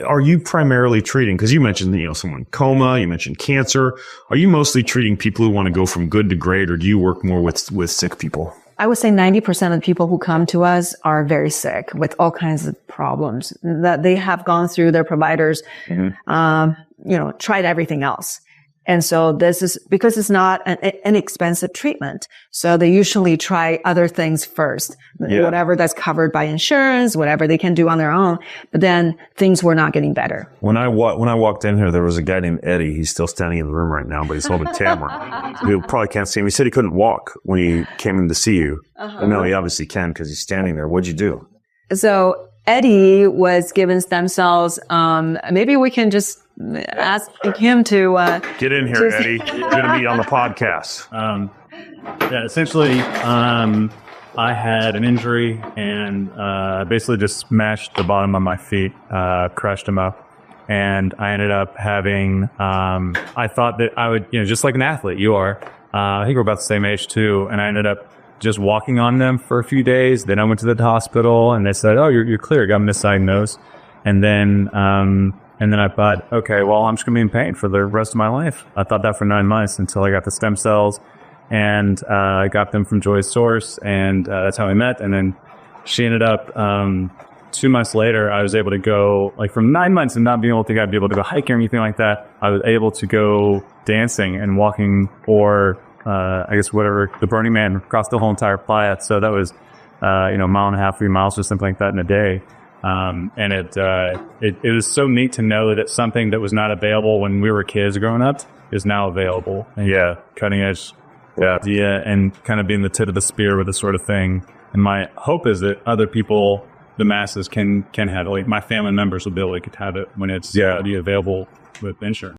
are you primarily treating, because you mentioned, someone coma, you mentioned cancer. Are you mostly treating people who want to go from good to great, or do you work more with sick people? I would say 90% of the people who come to us are very sick with all kinds of problems that they have gone through their providers, tried everything else. And so this is because it's not an inexpensive treatment. So they usually try other things first, whatever that's covered by insurance, whatever they can do on their own. But then things were not getting better. When I walked in here, there was a guy named Eddie. He's still standing in the room right now, but he's holding Tamara. You probably can't see him. He said he couldn't walk when he came in to see you. No, he obviously can because he's standing there. What'd you do? So Eddie was given stem cells. Maybe we can just ask him to get in here, Eddie. You're going to be on the podcast. Essentially, I had an injury and basically just smashed the bottom of my feet, crushed them up. And I ended up having, I thought that I would, just like an athlete, you are. I think we're about the same age too. And I ended up just walking on them for a few days. Then I went to the hospital and they said, "Oh, you're clear." Got misdiagnosed. And then I thought, okay, well, I'm just going to be in pain for the rest of my life. I thought that for 9 months until I got the stem cells, and I got them from Joy's source, and that's how we met. And then she ended up, 2 months later, I was able to go, like from 9 months and not being able to think I'd be able to go hiking or anything like that, I was able to go dancing and walking, or I guess whatever, the Burning Man across the whole entire playa. So that was, a mile and a half, 3 miles or something like that in a day. And it was so neat to know that it's something that was not available when we were kids growing up is now available. And cutting edge idea, and kind of being the tip of the spear with this sort of thing. And my hope is that other people, the masses, can have it. Like my family members will be able to have it when it's available with insurance.